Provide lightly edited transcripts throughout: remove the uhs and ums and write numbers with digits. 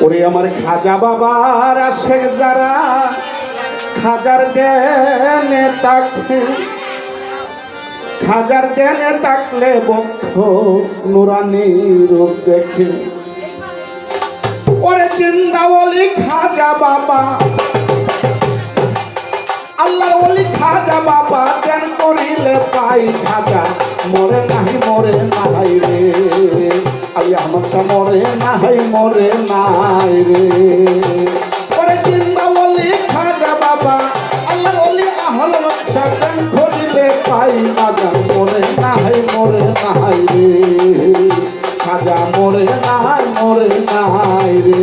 ওরে আমার খাজা বাবার আশেক যারা খাজার দেনে তাকে খাজার দেনে তাকলে বক্ষ নুরানি রূপ দেখে। ওরে জিন্দা ওলি খাজা বাবা আল্লাহর ওলি খাজা বাবা দেন করিলে পাই খাজা মরে নাহি মরে নাই রে আলি আহমদ শাহ মরে নাই রে। ওরে জিন্দা ওলি খাজা বাবা আল্লাহর ওলি আহমদ শাহ দেন করিলে পাই খাজা মরে নাই রে খাজা মরে নাই রে।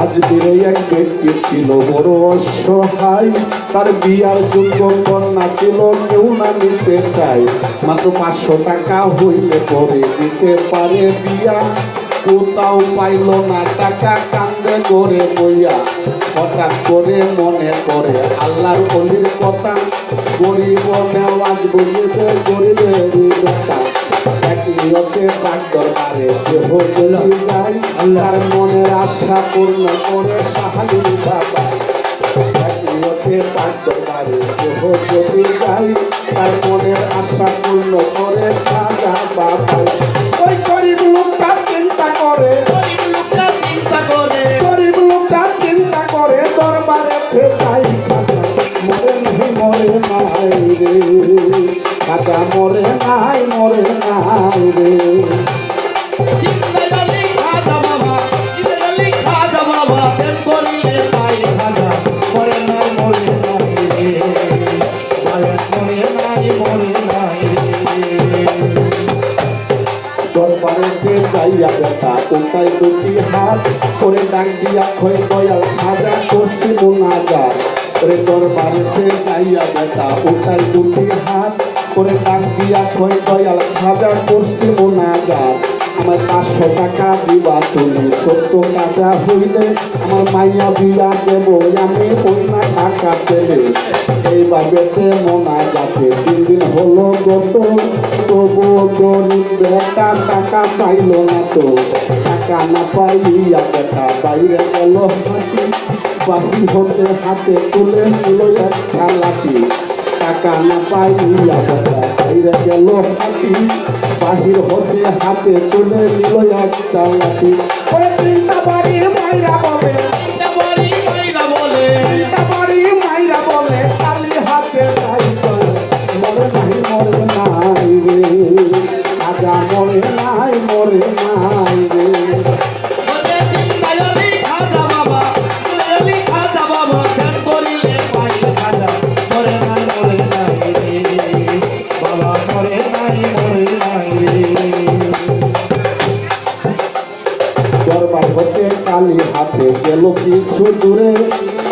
আজমিরে এক ব্যক্তি ছিল বড় অসহায়, তার বিয়ার যোগ্য কন্যা ছিল কেউ না নিতে চায়। মাত্র 500 টাকা হইলে পরে দিতে পারে বিয়া, কোথাও পাইল না টাকা কান্দে করে বইয়া। হঠাৎ করে মনে করে আল্লাহর অলির কথা, গরিব নেওয়াজ বলিতে গরিবের কথা। একনিয়তে ডাক দরবারে দেহ চলে যায়, আল্লাহর মনের আশা পূর্ণ করে সাহায্য বাবা। একনিয়তে ডাক দরবারে দেহ চলে যায়, তার মনের আশা পূর্ণ করে খাজা বাবা। ওই গরিব লোকটা চিন্তা করে দরবারে ফেরাই খাজা মরে নাই রে খাজা মরে নাই রে। দরবারেতে যাইয়া বেটা কোথায় দুটি হাত করে ডাক দিয়া খয় দয়াল খাজা করছি মোনাজাত। ওরে দরবারেতে যাইয়া বেটা কোথায় দুটি হাত করে ডাক দিয়া খয় দয়াল খাজা করছি মোনাজাত। আমার 500 টাকা দিবা তুমি, 70 টাকা হইলে আমার মাইয়া বিয়া দেব আমি, ওই না টাকা দেবে। এইভাবেতে মোনাজাতে 3 দিন হলো গত, তবুও গরিব বেটা টাকা পাইল না তো। টাকা না পাইয়া বেটা বাইরে গেল হাতি, বাকি হতে হাতে তুলে নিল একটা লাঠি। টাকা না পাইয়া বেটা বাইরে গেল হাতি, বাহির হতে হাতে তুলে নিল একটা লাঠি। ওরে তিনটা বাড়ি মাইরা বলে কালি হাতে যাই মরে নাই রে খাজা মরে নাই রে। দরবার হতে কালী হাতে গেল কিছু দূরে,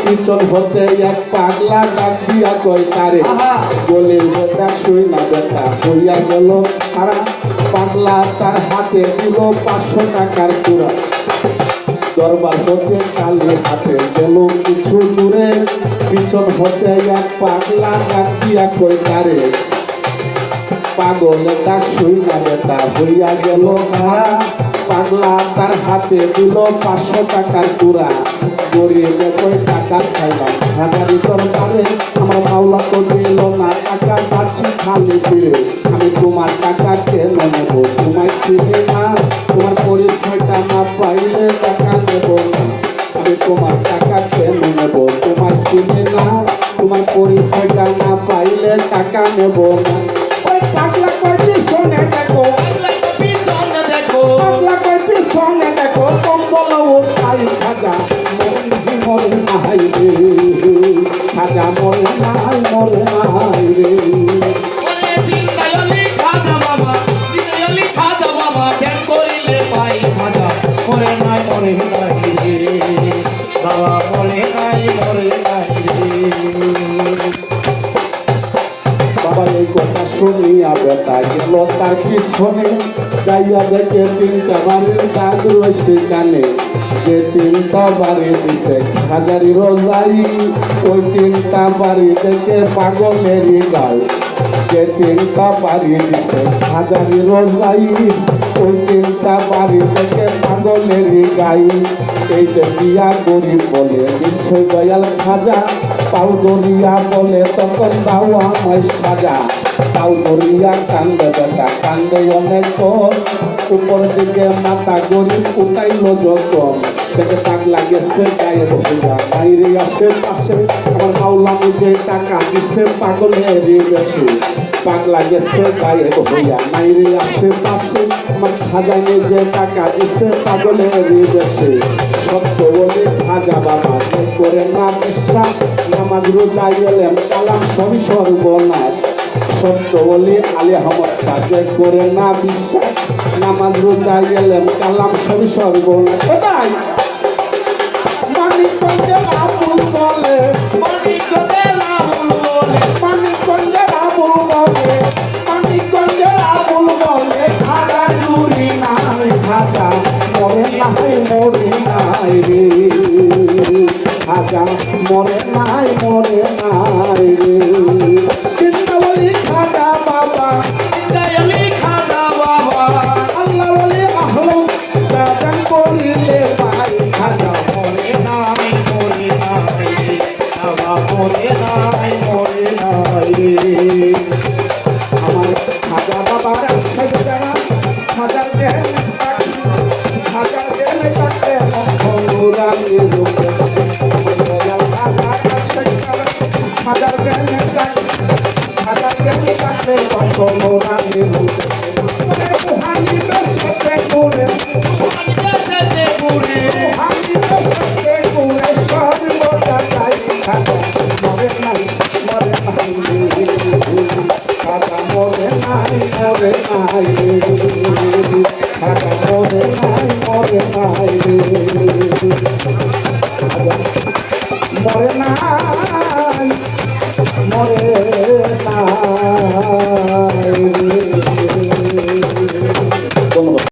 পিছন হতে এক পাগলা ডাক দিয়া কয় তারে গলির বেটা শুই না বেটা হইয়া গেল সারা। পাগলা তার হাতে দিল 500 টাকার পুরা। দরবার হতে কালী হাতে গেল কিছু দূরে, পিছন হতে এক পাগলা ডাক দিয়া কয় তারে পাগল ডাক শুই না বেটা হইয়া গেল সারা। পাগলা তার হাতে দিল 500 টাকার পুরা। গরিবে কয় টাকা খাইলাম হাজারি দরবারে, আমার মাওলা তো দিল না টাকা, যাচ্ছি খালি ফিরে। আমি তোমার টাকা কেন নেব, তোমায় চিনি না, তোমার পরিচয়টা না পাইলে টাকা নেব না। আমি তোমার টাকা কেন নেব, তোমার চিনি না, তোমার পরিচয়টা না পাইলে টাকা নেব না। ওই পাগলা কয় পিছনে দেখো, কম্বল খাই খাজা মরে নাই রে খাজা মরে নাই রে। বাবা এই কথা শুনিয়া বেটা গেল তার পিছনে, যাইয়া দেখে 3টা বাড়ির দাগ রয়েছে কানে। যে তিনটা বাড়ি দিছে হাজারি রোজাই ওই তিনটা বাড়ি থেকে পাগলেরই গাল যে তিনটা বাড়ি দিছে হাজারি রোজাই ওই তিনটা বাড়ি থেকে পাগলেরই গাই এই যে বিয়া গরিব বলে দিচ্ছে দয়াল খাজা তাও দরিয়া বলে তখন দাও আমায় সাজা তাও দরিয়া কান্দে বেটা কান্দে অনেক উপর দিকে মাথা গরিব উঠাইল যখন থেকে তাক লাগেছে গায়ে বসিয়া বাইরে আসে পাশে আমার মাওলা যে টাকা দিচ্ছে পাগলেরই বেশি পাক লাগেছে গায়ে বসিয়া বাইরে আসে পাশে আমার খাজানে যে টাকা দিচ্ছে পাগলেরই বেশি সত্য বলে খাজা বাবা করে না বিশ্বাস নামাজ রোজা গেলেন কালাম সবই সর্বনাশ সত্য বলে আলী আহমদ সাজে করে না বিশ্বাস নামাজ রোজা গেলেন কালাম সবই সর্বনাশ কোথায় মানিকগঞ্জের আবুল বলে মানিকগঞ্জের আবুল বলে মানিকগঞ্জের আবুল বলে মানিকগঞ্জের আবুল বলে খাজা চুরি নাই খাজা মরে নাই মরে নাই রে খাজা মরে নাই রে চিন্তা বলি খাজা বাবা খাজা বাবা আল্লাহ বলি আহলো সাজান করিলে পাই খাজা মরে নাই রে আমার খাজা বাবার হাজার দেন হাজার দেন থাকতে অনুরাগে রূপে হাজার দেন হাজার দেন থাকতে অনুরাগে রূপে হানি বেশতে করে হানি বেশতে করে সব মজা চাই খাজা মরে নাই খাজা মরে নাই খাজা মরে নাই মরে নাই